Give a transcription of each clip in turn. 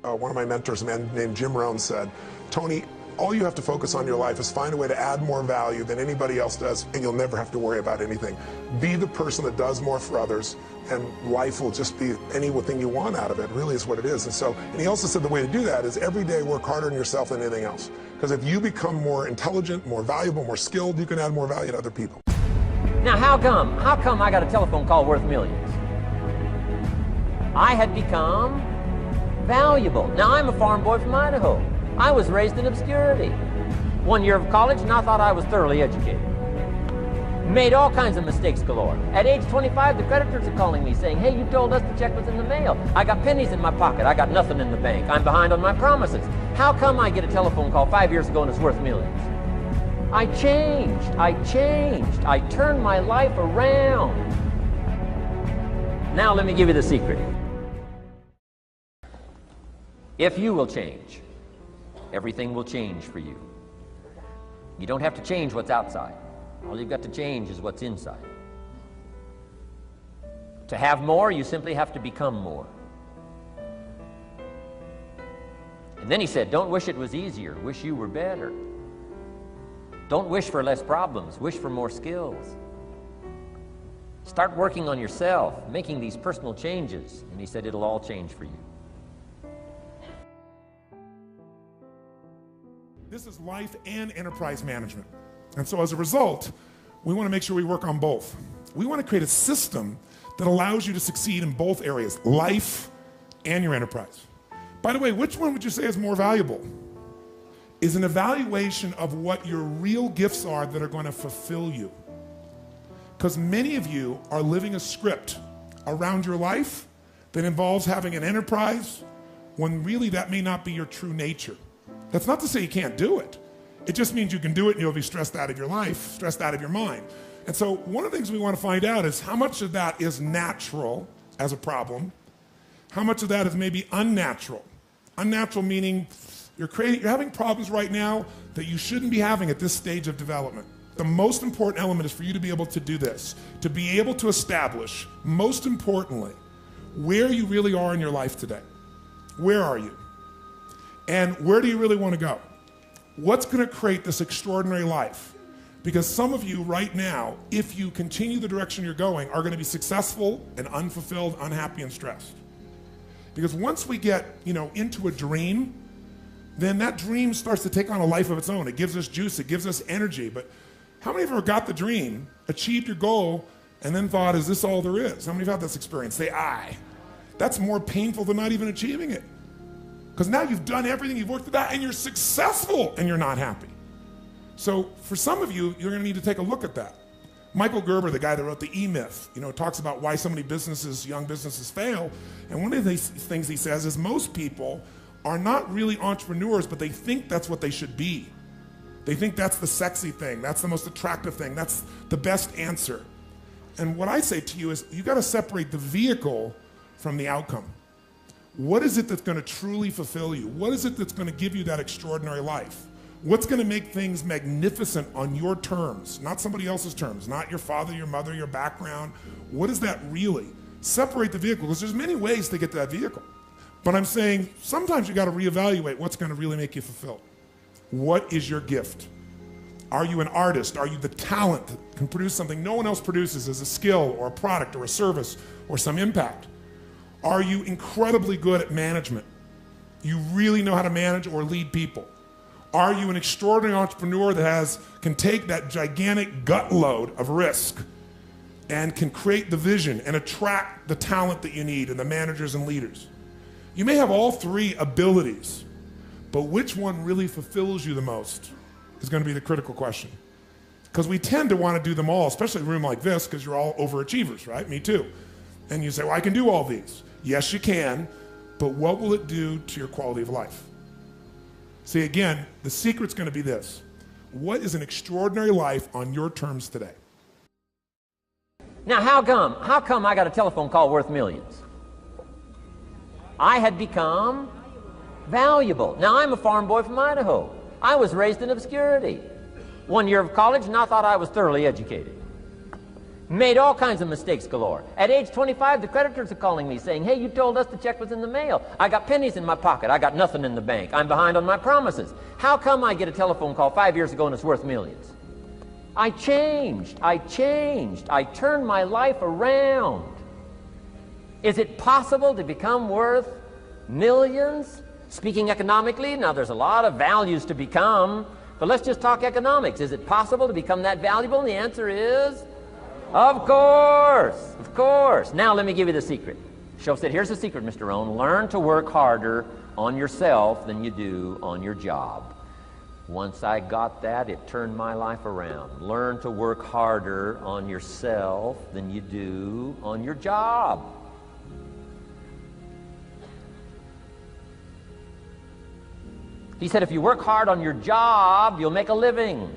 One of my mentors, a man named Jim Rohn, said, Tony, all you have to focus on in your life is find a way to add more value than anybody else does, and you'll never have to worry about anything. Be the person that does more for others, and life will just be anything you want out of it, really is what it is. And he also said the way to do that is every day work harder on yourself than anything else. Because if you become more intelligent, more valuable, more skilled, you can add more value to other people. Now how come I got a telephone call worth millions? I had become valuable. Now I'm a farm boy from Idaho. I was raised in obscurity. 1 year of college and I thought I was thoroughly educated. Made all kinds of mistakes galore. At age 25, the creditors are calling me saying, hey, you told us the check was in the mail. I got pennies in my pocket. I got nothing in the bank. I'm behind on my promises. How come I get a telephone call 5 years ago and it's worth millions? I changed. I turned my life around. Now let me give you the secret. If you will change, everything will change for you. You don't have to change what's outside. All you've got to change is what's inside. To have more, you simply have to become more. And then he said, don't wish it was easier, wish you were better. Don't wish for less problems, wish for more skills. Start working on yourself, making these personal changes, and he said it'll all change for you. This is life and enterprise management. And so as a result, we want to make sure we work on both. We want to create a system that allows you to succeed in both areas, life and your enterprise. By the way, which one would you say is more valuable? Is an evaluation of what your real gifts are that are going to fulfill you. Because many of you are living a script around your life that involves having an enterprise when really that may not be your true nature. That's not to say you can't do it. It just means you can do it and you'll be stressed out of your life, stressed out of your mind. And so one of the things we want to find out is how much of that is natural as a problem, how much of that is maybe unnatural. Unnatural meaning you're having problems right now that you shouldn't be having at this stage of development. The most important element is for you to be able to do this, to be able to establish, most importantly, where you really are in your life today. Where are you? And where do you really want to go? What's going to create this extraordinary life? Because some of you right now, if you continue the direction you're going, are going to be successful and unfulfilled, unhappy, and stressed. Because once we get, into a dream, then that dream starts to take on a life of its own. It gives us juice, it gives us energy. But how many of you got the dream, achieved your goal, and then thought, is this all there is? How many have had this experience? Say, aye. That's more painful than not even achieving it. Because now you've done everything, you've worked it out, and you're successful, and you're not happy. So for some of you, you're going to need to take a look at that. Michael Gerber, the guy that wrote the E-Myth, talks about why so many young businesses fail. And one of the things he says is most people are not really entrepreneurs, but they think that's what they should be. They think that's the sexy thing, that's the most attractive thing, that's the best answer. And what I say to you is you got to separate the vehicle from the outcome. What is it that's going to truly fulfill you? What is it that's going to give you that extraordinary life? What's going to make things magnificent on your terms, not somebody else's terms, not your father, your mother, your background? What is that really? Separate the vehicle, because there's many ways to get to that vehicle. But I'm saying sometimes you got to reevaluate what's going to really make you fulfilled. What is your gift? Are you an artist? Are you the talent that can produce something no one else produces as a skill or a product or a service or some impact? Are you incredibly good at management? You really know how to manage or lead people? Are you an extraordinary entrepreneur that can take that gigantic gut load of risk and can create the vision and attract the talent that you need and the managers and leaders? You may have all three abilities, but which one really fulfills you the most is going to be the critical question. Because we tend to want to do them all, especially in a room like this, because you're all overachievers, right? Me too. And you say, well, I can do all these. Yes, you can, but what will it do to your quality of life? See, again, the secret's going to be this. What is an extraordinary life on your terms today? Now how come I got a telephone call worth millions? I had become valuable. Now I'm a farm boy from Idaho. I was raised in obscurity. 1 year of college and I thought I was thoroughly educated. Made all kinds of mistakes galore. At age 25, the creditors are calling me saying, hey, you told us the check was in the mail. I got pennies in my pocket. I got nothing in the bank. I'm behind on my promises. How come I get a telephone call 5 years ago and it's worth millions? I changed. I turned my life around. Is it possible to become worth millions? Speaking economically, now there's a lot of values to become, but let's just talk economics. Is it possible to become that valuable? And the answer is, of course, of course. Now let me give you the secret. Shoaff said, here's the secret, Mr. Rohn. Learn to work harder on yourself than you do on your job. Once I got that, it turned my life around. Learn to work harder on yourself than you do on your job. He said, if you work hard on your job, you'll make a living.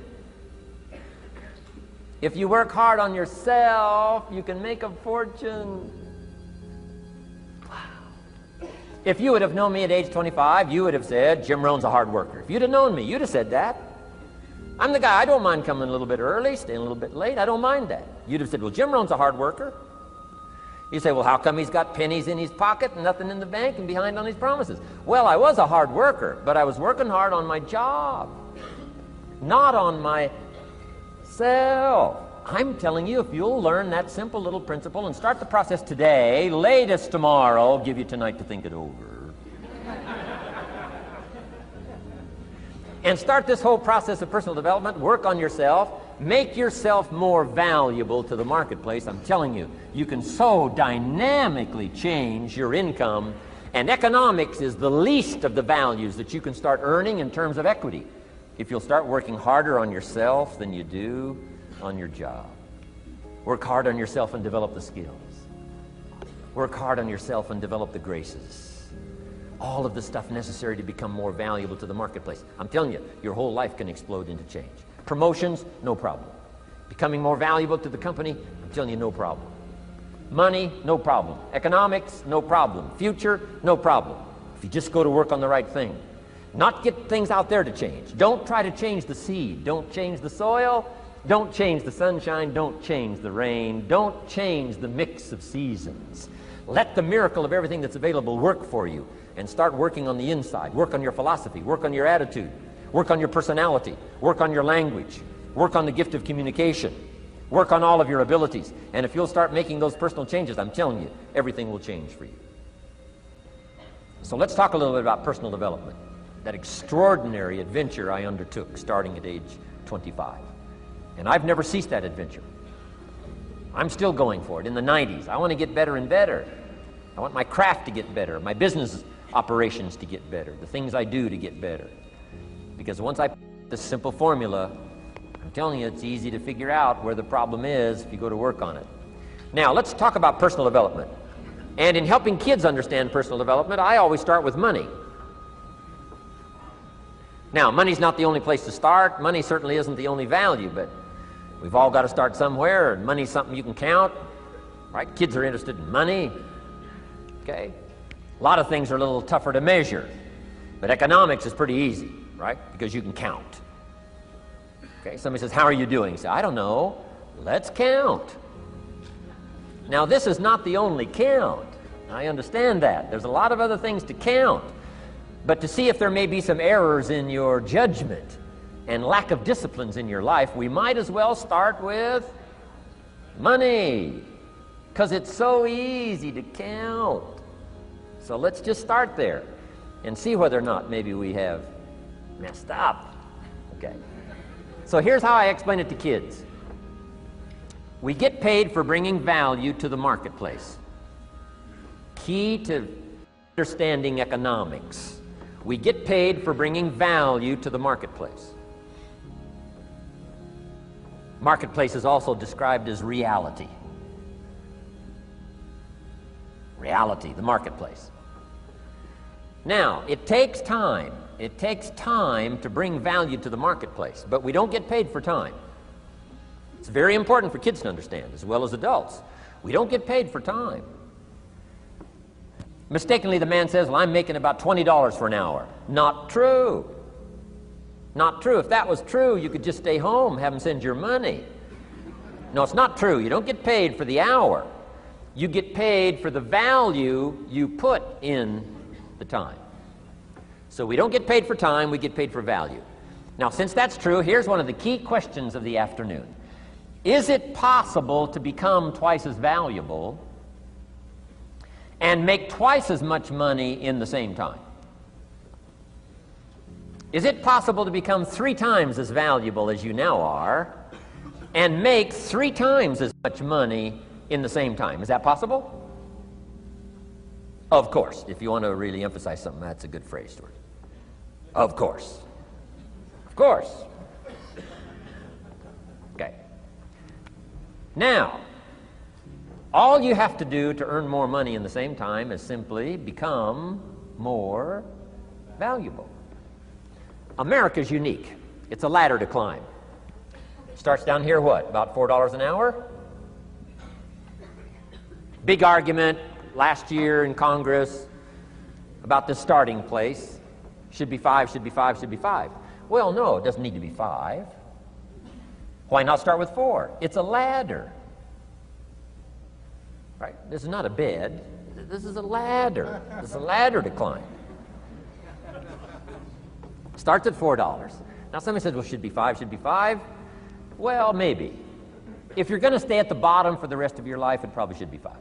If you work hard on yourself, you can make a fortune. Wow. If you would have known me at age 25, you would have said, Jim Rohn's a hard worker. If you'd have known me, you'd have said that. I'm the guy, I don't mind coming a little bit early, staying a little bit late, I don't mind that. You'd have said, well, Jim Rohn's a hard worker. You say, well, how come he's got pennies in his pocket and nothing in the bank and behind on his promises? Well, I was a hard worker, but I was working hard on my job, not on myself. I'm telling you, if you'll learn that simple little principle and start the process today, latest tomorrow, I'll give you tonight to think it over. And start this whole process of personal development, work on yourself, make yourself more valuable to the marketplace. I'm telling you, you can so dynamically change your income, and economics is the least of the values that you can start earning in terms of equity if you'll start working harder on yourself than you do on your job. Work hard on yourself and develop the skills. Work hard on yourself and develop the graces. All of the stuff necessary to become more valuable to the marketplace. I'm telling you, your whole life can explode into change. Promotions, no problem. Becoming more valuable to the company, I'm telling you, no problem. Money, no problem. Economics, no problem. Future, no problem. If you just go to work on the right thing. Not get things out there to change. Don't try to change the seed. Don't change the soil. Don't change the sunshine. Don't change the rain. Don't change the mix of seasons. Let the miracle of everything that's available work for you, and start working on the inside. Work on your philosophy. Work on your attitude. Work on your personality. Work on your language. Work on the gift of communication. Work on all of your abilities. And if you'll start making those personal changes, I'm telling you, everything will change for you. So let's talk a little bit about personal development. That extraordinary adventure I undertook starting at age 25. And I've never ceased that adventure. I'm still going for it. In the 90s, I want to get better and better. I want my craft to get better, my business operations to get better, the things I do to get better. Because once I put this simple formula, I'm telling you, it's easy to figure out where the problem is if you go to work on it. Now, let's talk about personal development. And in helping kids understand personal development, I always start with money. Now, money's not the only place to start. Money certainly isn't the only value, but we've all got to start somewhere, and money's something you can count. Right? Kids are interested in money. Okay? A lot of things are a little tougher to measure, but economics is pretty easy, right? Because you can count. Okay? Somebody says, how are you doing? You say, I don't know. Let's count. Now, this is not the only count. I understand that. There's a lot of other things to count. But to see if there may be some errors in your judgment and lack of disciplines in your life, we might as well start with money, because it's so easy to count. So let's just start there and see whether or not maybe we have messed up. Okay. So here's how I explain it to kids. We get paid for bringing value to the marketplace. Key to understanding economics. We get paid for bringing value to the marketplace. Marketplace is also described as reality. Reality, the marketplace. Now, it takes time. It takes time to bring value to the marketplace, but we don't get paid for time. It's very important for kids to understand, as well as adults. We don't get paid for time. Mistakenly, the man says, well, I'm making about $20 for an hour. Not true. Not true. If that was true, you could just stay home, have them send your money. No, it's not true. You don't get paid for the hour. You get paid for the value you put in the time. So we don't get paid for time, we get paid for value. Now, since that's true, here's one of the key questions of the afternoon. Is it possible to become twice as valuable and make twice as much money in the same time? Is it possible to become 3 times as valuable as you now are and make 3 times as much money in the same time? Is that possible? Of course. If you want to really emphasize something, that's a good phrase, Stuart. Of course. Of course. Okay. Now, all you have to do to earn more money in the same time is simply become more valuable. America's unique. It's a ladder to climb. Starts down here, what, about $4 an hour? Big argument last year in Congress about the starting place. Should be 5, should be 5, should be 5. Well, no, it doesn't need to be 5. Why not start with 4? It's a ladder. Right? This is not a bed. This is a ladder. This is a ladder to climb. Starts at $4. Now somebody says, well, should be 5, should be 5. Well, maybe. If you're going to stay at the bottom for the rest of your life, it probably should be 5.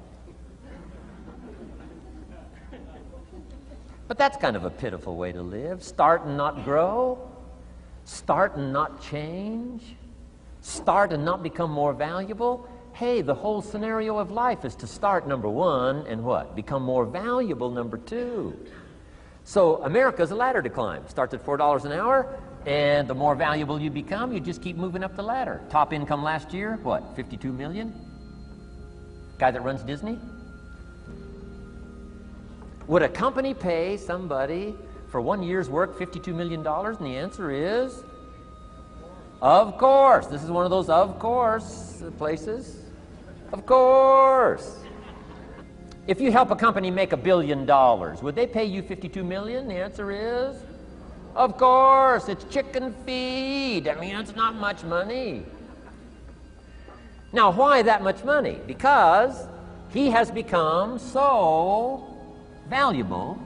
But that's kind of a pitiful way to live. Start and not grow. Start and not change. Start and not become more valuable. Hey, the whole scenario of life is to start, number 1, and what? Become more valuable, number 2. So America's a ladder to climb. Starts at $4 an hour, and the more valuable you become, you just keep moving up the ladder. Top income last year, what, 52 million? Guy that runs Disney? Would a company pay somebody for 1 year's work $52 million? And the answer is, of course. This is one of those of course places. Of course. If you help a company make $1 billion, would they pay you $52 million? The answer is, of course. It's chicken feed. I mean, it's not much money. Now, why that much money? Because he has become so valuable.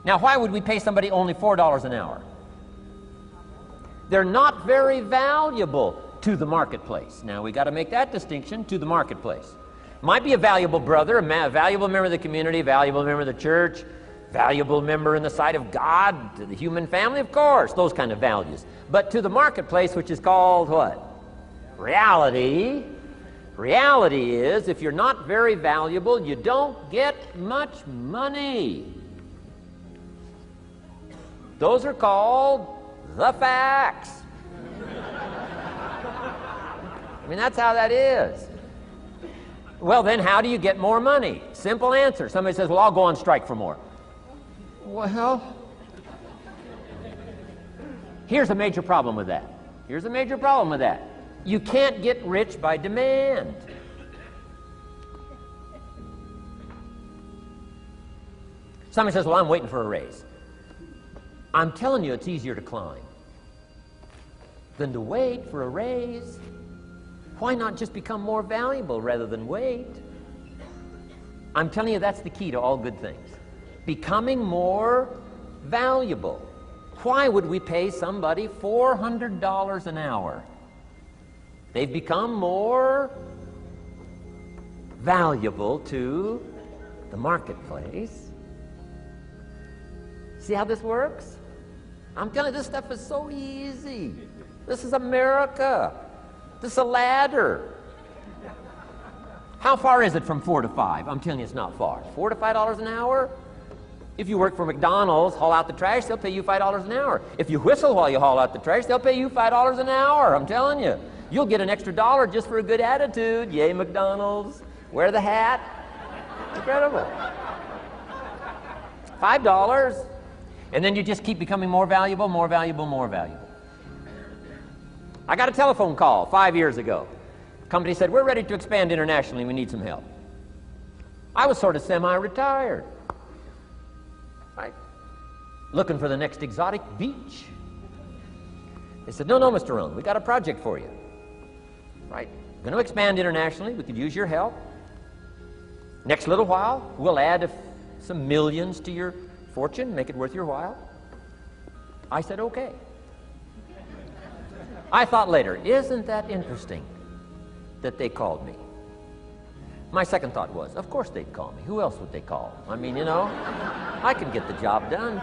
Now, why would we pay somebody only $4 an hour? They're not very valuable to the marketplace. Now, we got to make that distinction, to the marketplace. Might be a valuable brother, a valuable member of the community, a valuable member of the church, valuable member in the sight of God, to the human family, of course, those kind of values. But to the marketplace, which is called what? Reality. Reality is, if you're not very valuable, you don't get much money. Those are called the facts. I mean, that's how that is. Well, then how do you get more money? Simple answer. Somebody says, well, I'll go on strike for more. Well, here's a major problem with that. Here's a major problem with that. You can't get rich by demand. Somebody says, well, I'm waiting for a raise. I'm telling you, it's easier to climb than to wait for a raise. Why not just become more valuable rather than wait? I'm telling you, that's the key to all good things. Becoming more valuable. Why would we pay somebody $400 an hour? They've become more valuable to the marketplace. See how this works? I'm telling you, this stuff is so easy. This is America. This is a ladder. How far is it from 4 to 5? I'm telling you, it's not far. $4 to $5 an hour? If you work for McDonald's, haul out the trash, they'll pay you $5 an hour. If you whistle while you haul out the trash, they'll pay you $5 an hour. I'm telling you. You'll get an extra $1 just for a good attitude. Yay, McDonald's. Wear the hat. Incredible. $5. And then you just keep becoming more valuable, more valuable, more valuable. I got a telephone call 5 years ago. The company said, we're ready to expand internationally. We need some help. I was sort of semi-retired. Right? Looking for the next exotic beach. They said, no, Mr. Rohn, we got a project for you. right? Going to expand internationally. We could use your help. Next little while, we'll add some millions to your fortune, make it worth your while. I said, okay. I thought later, isn't that interesting that they called me? My second thought was, of course they'd call me. Who else would they call? I mean, you know, I can get the job done.